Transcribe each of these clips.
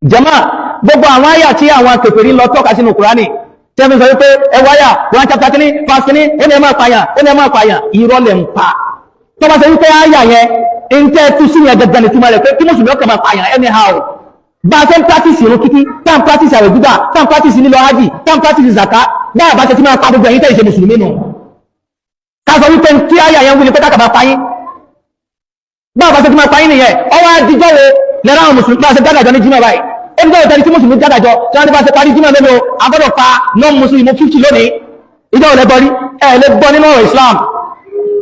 jàmáà gbogbo àwọn àyà tí àwọn kèfèrí lọ tọ́ka sínú Kùránì tẹ́mi sọ wípé ẹwàyà Quran chapter kìíní verse kìíní ó ní ẹ máa pààyàn irọ́ lẹ̀ ń pa tó bá ṣe wípé àyà yẹn ń tẹ́ tú sí yẹn gẹ́gẹ́ nìtúmọ̀ rẹ̀ pé kí mùsùlùmí ọkọ̀ máa pààyàn anyhow bá a ṣe ń practice ìrun kíkí tá ń practice àwẹ̀ gbígbà tá ń practice nílọ hajj tá ń practice zaka báyà bá ṣe ti máa pa gbogbo ẹ̀yin tẹ́ ìṣe mùsùlùmí nù ká sọ wípé kí àyà yẹn wí ni pé ká kàbá payín báyà bá ṣe ti máa payín nìyẹn ọwọ́ adijọ́ wo lẹ́rọ àwọn mùsùlùmí bá ṣe dáadájọ́ ní jímọ̀ báyìí ó ní ìtẹ́ni tí mùsùlùmí dáadájọ́ tí wọ́n ti bá ṣe parí jímọ̀ mélòó agbọ́dọ̀ pa non-muslim 50 lónìí ìjọ ò lẹ́gbọ́rí ẹ̀ lè gbọ́ nínú ọ̀rọ̀ Islam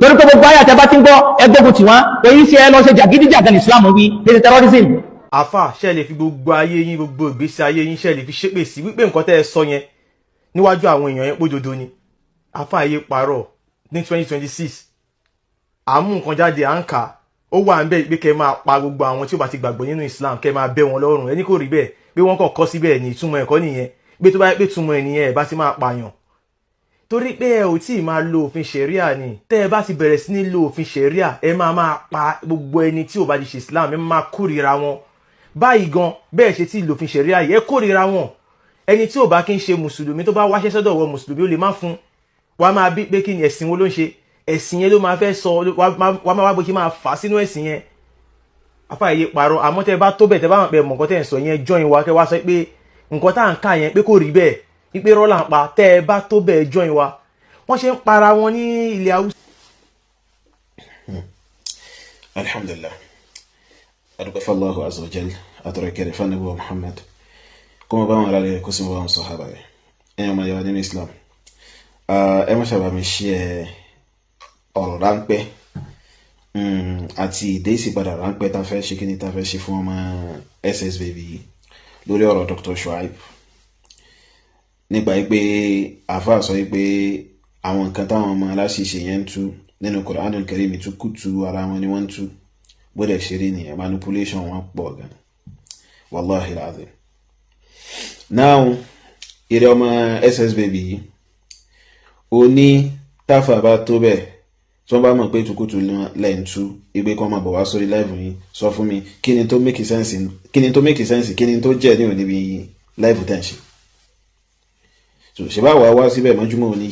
torí pé gbogbo ayàtẹ̀ bá ti ń gbọ́ ẹgbógun tí wọ́n èyí ṣe ẹ lọ ṣe jàgídíjàgan Islam wí ní terrorism. àfà ṣe lè fi gbogbo ayé yín gbogbo ìgbésí ayé yín ṣe lè fi ṣépè sí wípé nǹkan tẹ́ ẹ sọ yẹn níwájú àwọn èèyàn yẹn pójodo ni àfà ayé parọ́ ní 2026 àmú nǹkan jáde à ń kà ó wà ń bẹ́ẹ̀ pé kẹ́ máa pa gbogbo àwọn tí ó bá ti gbàgbọ́ nínú Islam kẹ́ máa bẹ́ wọn lọ́rùn ẹni kò rí bẹ́ẹ̀ pé wọ́n kàn kọ́ síbẹ̀ ní ìtumọ̀ ẹ̀kọ́ nìyẹn pé tó bá yẹ pé túmọ̀ ẹ̀ nìyẹn ẹ̀ bá ti máa pààyàn torí pé ẹ ò tí ì máa lo òfin ṣẹ̀ríà ni tẹ́ ẹ bá ti bẹ̀rẹ̀ sí ní lo òfin ṣẹ̀ríà ẹ máa pa gbogbo ẹni tí ò bá ti ṣe Islam ẹ máa kórìíra wọn báyìí gan bẹ́ẹ̀ ṣe tí ì lo òfin ṣẹ̀ríà yìí ẹ kórìíra wọn ẹni tí ò bá kí ń ṣe mùsùlùmí tó bá wáṣẹ́ sọ́dọ̀ wọ mùsùlùmí ó lè má fún wa máa bí pé kí ni ẹ̀sìn wo ló ń ṣe ẹ̀sìn yẹn ló máa fẹ́ sọ wa máa wá bó ṣe máa fà sínú ẹ̀sìn yẹn afáyé parọ́ àmọ́ tẹ́ bá tó bẹ̀ tẹ́ bá mọ̀ pé mọ̀ nǹkan tẹ́ ń sọ yẹn join wa kẹ́ wá sọ pé nǹkan tá à ń kà yẹn pé kò rí bẹ́ẹ̀ wípé rọ́là ń pa tẹ́ ẹ bá tó bẹ̀ join wa wọ́n ṣe ń para wọn ní ilẹ̀ Haúsá. alhamdulillah adúpẹ́ f'Allahu azza wa jalla àtọ̀rọ̀ ìkẹrẹ fún Ànábì Muhammad kó mọ bá wọn ara rẹ̀ kó sì mọ bá wọn sàhábà rẹ̀ ẹ̀yàn ọmọ yàrá nínú Islam ẹ má ṣàbà mi ṣe ọ̀rọ̀ ráńpẹ́ àti ìdésí padà ráńpẹ́ tá fẹ́ ṣe kí ni tá fẹ́ ṣe fún ọmọ SS Baby lórí ọ̀rọ̀ Dr. Shuaib nípa pé àfáà sọ pé àwọn nǹkan táwọn ọmọ aláṣìṣe yẹn ń tú nínú Qur'anul Karim tú kùtù ara wọn ni wọ́n ń tú bódẹ̀ ṣeré nìyẹn manipulation wọn pọ̀ gan wallahi alazim. now ìrẹ ọmọ SS Baby yìí ó ní táfà bá tó bẹ́ẹ̀ tí wọ́n bá mọ̀ pé tukutu lẹ́ǹtú ìgbé kan máa bọ̀ wá sórí live yìí sọ fún mi kí ni tó make sense kí ni tó jẹ́ ní òní bí live tension so ṣe bá wá síbẹ̀ mọ́júmọ́ òní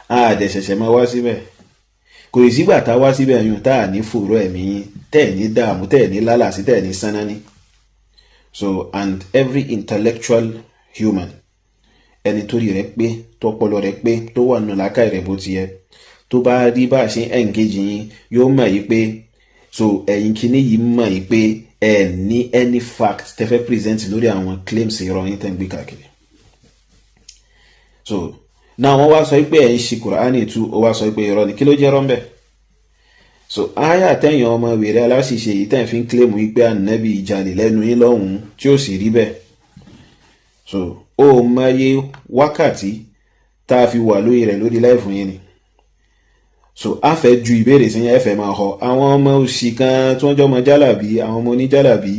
àdẹ̀ṣẹ̀ṣẹ̀ máa wá síbẹ̀ kò ì sígbà tá wá síbẹ̀ yùn tá à ní fòrò ẹ̀mí yín tẹ́ẹ̀ ní dààmú tẹ́ẹ̀ ní lálàsí tẹ́ẹ̀ ní sánání so and every intellectual human ẹni tó rí rẹ̀ pé tó ọpọlọ rẹ̀ pé tó wà nù làákàyè rẹ̀ bó ti yẹ tó bá rí bá ṣe engage yín yóò mọ̀ yí pé so ẹ̀yin kìíní yìí mọ̀ yí pé ẹ ní any fact tẹ́ fẹ́ present lórí àwọn claims ìrọ̀ yín tẹ́ ń gbé káàkiri so náà wọ́n wá sọ pé ẹ̀ ń ṣe Kùránì tú ó wá sọ pé irọ́ ni kí ló jẹ́ rọ́ ń bẹ̀ so àyà tẹ̀yìn ọmọ wèrè aláṣìṣe yìí tẹ̀ fi ń claim wípé ànábì ìjàlè lẹ́nu yín lọ́hùn-ún tí ó sì rí bẹ́ẹ̀ so ó mọye wákàtí tá a fi wà lórí rẹ̀ lórí láìfún yín ni so a fẹ́ ju ìbéèrè sí yẹn ẹ fẹ́ máa họ àwọn ọmọ òṣì kan tí wọ́n jọ ọmọ jálàbí àwọn ọmọ oníjálàbí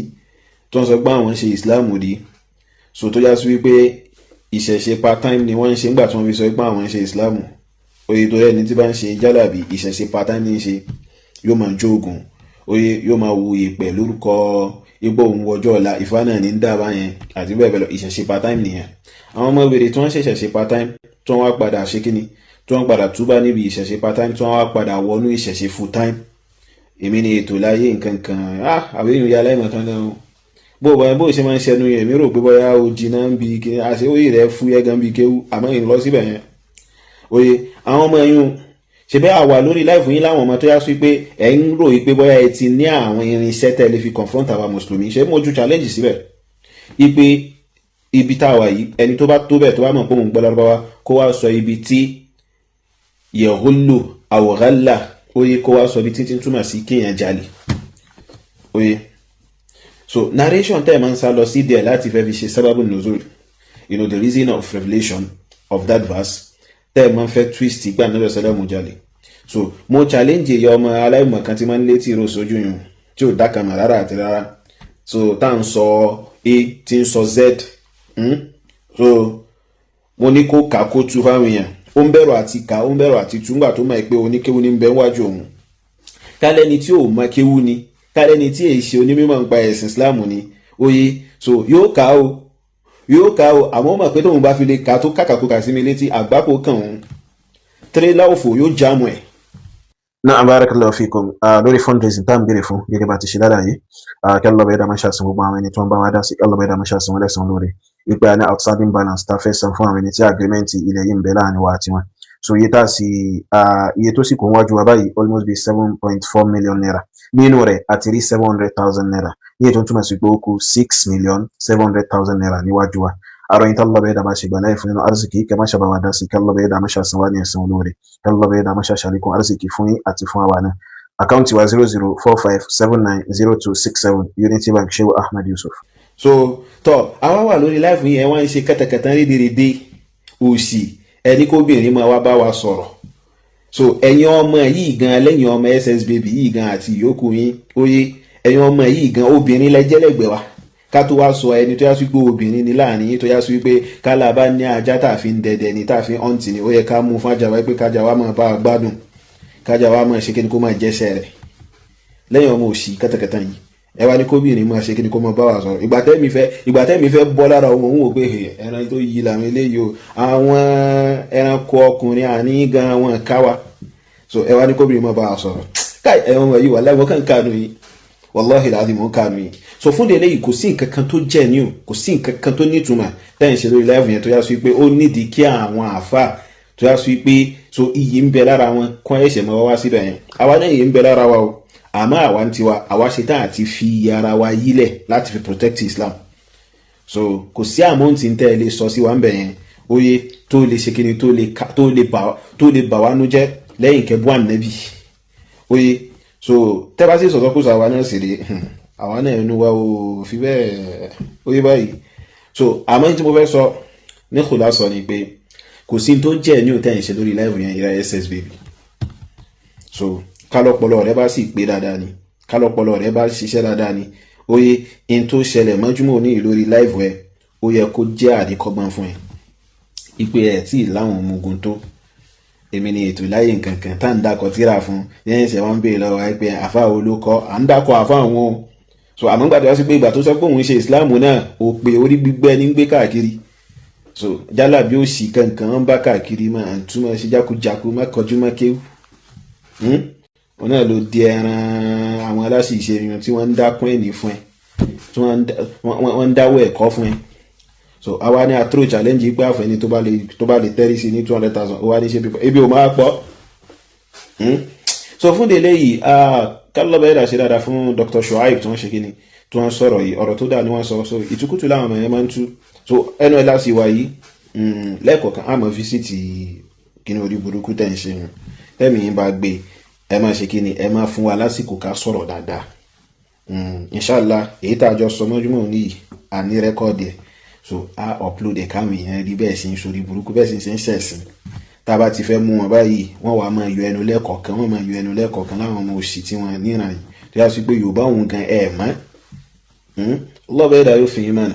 tí wọ́n sọ pé àwọn ṣe Islam òdì so tó já sí wípé ìṣẹ̀ṣe part time ni wọ́n ń ṣe nígbà tí wọ́n fi sọ pé àwọn ṣe Islam oye tó rẹ̀ ní tí bá ń ṣe jálàbí ìṣẹ̀ṣe part time ní ṣe yóò máa jó oògùn oye yóò máa wu ìpẹ̀ lórúkọ ipò òun ọjọ́ ọ̀la ìfá náà ní dábàá yẹn àti bẹ́ẹ̀ bẹ́ẹ̀ lọ ìṣẹ̀ṣe part time nìyẹn àwọn ọmọ wèrè tí wọ́n ṣẹ̀ṣẹ̀ ṣe part time tí wọ́n wá padà ṣe kíni tí wọ́n padà túbá níbi ìṣẹ̀ṣe part time tí wọ́n wá padà wọnú ìṣẹ̀ṣe full time èmi ni ètò láyé nǹkan kan àbí ìrìn aláìmọ̀ kan náà bó ṣe máa ń ṣẹnu yẹn mi rò pé bóyá o jìnnà ń bi kí àṣẹ òye rẹ fúyẹ́ gan bí kéwú àmọ́ ìrìn lọ síbẹ̀ yẹn oye àwọn ọmọ yín ṣe bẹ́ẹ̀ àwà lórí láìfún yín láwọn ọmọ tó yá sí pé ẹ̀ ń rò pé bóyá ẹ ti ní àwọn irinṣẹ́ tẹ́ lè fi confront àwa mùsùlùmí ṣe mo ju challenge síbẹ̀ ipe ibi tá a wà yìí ẹni tó bá tó bẹ̀ tó bá mọ̀ pé òun gbọ́ lárúbáwá kó wá sọ ibi tí yehulu awghalla oye kó wá sọ ibi tí túmọ̀ sí kéèyàn jalè oye so narration tẹ́ ẹ̀ máa ń sá lọ sí díẹ̀ láti fẹ́ fi ṣe sábàbù nuzul you know the reason of revelation of that verse tẹ́ ẹ̀ máa ń fẹ́ twist ìgbà náà lọ́sọ̀rọ̀ mo jalè so mo challenge èyí ọmọ aláìmọ̀ kan tí máa ń létí ìró sójú yùn tí ò dákàmà rárá àti rárá so tá à ń sọ a tí ń sọ z so mo ní kó kà kó tú fáwọn èèyàn ó ń bẹ̀rù àti kà ó ń bẹ̀rù àti tú ńgbà tó máa pé oníkéwu ní bẹ́ẹ̀ wájú òun kálẹ́ni tí ò mọ kéwu ni kálẹ́ni tí èyí ṣe onímọ̀ nípa ẹ̀sìn Islam ni oye so yóò ká o àmọ́ mọ̀ pé tóun bá fi lè ká tó kàkàkùkà sí mi létí àgbákò kàn òun tírélà òfò yóò jáàmù ẹ̀. náà barakallahu fikum lórí fundraising tá à ń béèrè fún gẹ́gẹ́ bá ti ṣe dáadáa yìí kí Allah bá yẹ dá máa ṣàṣìn gbogbo àwọn ẹni tó ń bá wa dá sí kí Allah bá yẹ dá máa ṣàṣìn wọn lẹ́san lórí ipe àní outstanding balance tá a fẹ́ san fún àwọn ẹni tí agreement ilẹ̀ yìí ń bẹ láàrin wa àti wọn so iye tó sì kún wájú wa báyìí almost be 7.4 million naira nínú rẹ̀ àti rí 700,000 naira ní ètò túmọ̀ sí pé ó kù 6,700,000 naira níwájú wa àròyìn tí Allah bá yẹ dá máa ṣe gbà láì fún nínú arzikì kí a má ṣàbà wá dá sí kí Allah bá yẹ dá máa ṣàṣìn wá ní ẹ̀san olóore kí Allah bá yẹ dá máa ṣàṣàlékún arzikì fún yín àti fún àwa náà àkáǹtì wa 0045790267 Unity Bank Shehu Ahmed Yusuf. so àwa wà lórí láìfù yẹn wọ́n ń ṣe kẹtẹkẹtẹ rédèrèdè òsì ẹni kóbìnrin máa wá bá wa sọ̀rọ̀ so ẹ̀yin ọmọ yìí gan lẹ́yìn ọmọ SS baby yìí gan àti ìyókù yín oye ẹ̀yin ọmọ yìí gan obìnrin lẹ́jẹ́lẹ́gbẹ̀ẹ́ wa ká tó wá sọ ẹni tó yá sí pé obìnrin ni láàrin yín tó yá sí pé kálá bá ní ajá tá a fi ń dẹdẹ ni tá a fi ń ọ̀ǹtì ni ó yẹ ká mú fún ajá wa pé kájà wa máa bá a gbádùn kájà wa máa ṣe kí ni kó máa jẹ́sẹ̀ rẹ̀ lẹ́yìn ọmọ òsì kẹtẹkẹtẹ yìí ẹ wá ní kóbìnrin máa ṣe kí ni kó máa bá wa sọ̀rọ̀ ìgbà tẹ́mi fẹ́ bọ́ lára òun wò pé ẹran tó yí làwọn eléyìí o àwọn ẹranko ọkùnrin àní gan wọn káwa so ẹ wá ní kóbìnrin máa bá wa sọ̀rọ̀ káì ẹ̀wọ̀n wọ̀nyí wà láwọn kàn kánú yìí wallahi láti mọ̀ kánú yìí so fún délé yìí kò sí nǹkan kan tó jẹ́ ní o kò sí nǹkan kan tó nítumọ̀ tẹ́yìn ṣe lórí láìfù yẹn tó yá sí pé ó nídìí kí àwọn àáfà tó yá sí pé so iyì ń bẹ lára wọn kọ́ ẹ̀ṣẹ̀ mọ́ wá síbẹ̀ yẹn àwa náà yìí ń bẹ lára wa o àmọ́ àwa ń tiwa àwa ṣe tán àti fi ara wa yílẹ̀ láti fi protect Islam so kò sí àmọ́ǹtì ń tẹ́ ẹ lè sọ sí wa ń bẹ̀ yẹn oye tó lè ṣe kíni tó lè bà wá nú jẹ́ lẹ́yìn kẹ́bù ànábì oye so tẹ́ bá sì sọ̀tọ́ kó sọ àwa náà sì rè àwa náà ẹnu wa ò fi bẹ́ẹ̀ oye báyìí so àmọ́ tí mo fẹ́ sọ ní kò lásọ ni pé kò sí tó jẹ́ ní òtẹ́ ìṣe lórí live yẹn ìra SS baby so kálọ́pọ̀lọ́ rẹ bá sì pé dáadáa ni kálọ́pọ̀lọ́ rẹ bá ṣiṣẹ́ dáadáa ni oye in tó ṣẹlẹ̀ mọ́júmọ́ ní lórí live ẹ ó yẹ kó jẹ́ àdíkọ́gbọ́n fún ẹ ipe ẹ̀ tí láwọn ọmọ ogun tó èmi ni ètò láyé nkankan tá ń dákọ̀ tíra fún yẹn ṣe wọ́n ń bèèrè lọ́wọ́ ẹ pé àfa olókọ́ à ń dákọ̀ àfa àwọn so àmọ́ gbàdé wá sí pé ìgbà tó sọ pé òun ṣe ìsìláàmù náà ò pé orí gbígbẹ́ ní gbé káàkiri so jálà bí ó sì kankan ń bá káàkiri máa ń túmọ̀ sí jákujáku má kọjú má kéwù wọn náà ló di ẹran àwọn aláṣìṣe èèyàn tí wọ́n ń dákún ẹ̀ní fún ẹ tí wọ́n ń dáwọ́ ẹ̀kọ́ fún ẹ so àwa ní àtúrò challenge pé àfẹ́ni tó bá lè tẹ́rí sí ní 200,000 ó wá ní ṣe pípọ̀ ebi ò máa pọ̀ so fún délé yìí kálọ́bẹ̀ ẹ̀dà ṣe dáadáa fún Dr. Shuaib tí wọ́n ṣe kíni tí wọ́n sọ̀rọ̀ yìí ọ̀rọ̀ tó dáa ni wọ́n sọ so ìtukùtù láwọn ọmọ yẹn máa ń tú so ẹnu ẹ̀ láti wá yìí lẹ́ẹ̀kọ̀ọ̀kan àmọ́ fíṣítì kíni orí burúkú tẹ̀ ń ṣe tẹ́mi yín bá gbé ẹ máa ṣe kíni ẹ máa fún wa lásìkò ká sọ̀rọ̀ dáadáa inshallah èyí tá a jọ sọ mọ́júmọ́ ní yìí àní rẹ́kọ̀dì ẹ̀ so a upload ẹ̀ káwọn èèyàn rí bẹ́ẹ̀ sí ń sórí burúkú bẹ́ẹ̀ sì ń ṣẹ̀sìn tá a bá ti fẹ́ mú wọn báyìí wọ́n wàá máa yọ ẹnu lẹ́kọ̀ọ̀kan láwọn ọmọ òsì tí wọ́n níran yìí tó yà sí pé Yorùbá òun gan ẹ̀ mọ́ lọ́bẹ̀ẹ́dà yóò fi yín mọ́nà.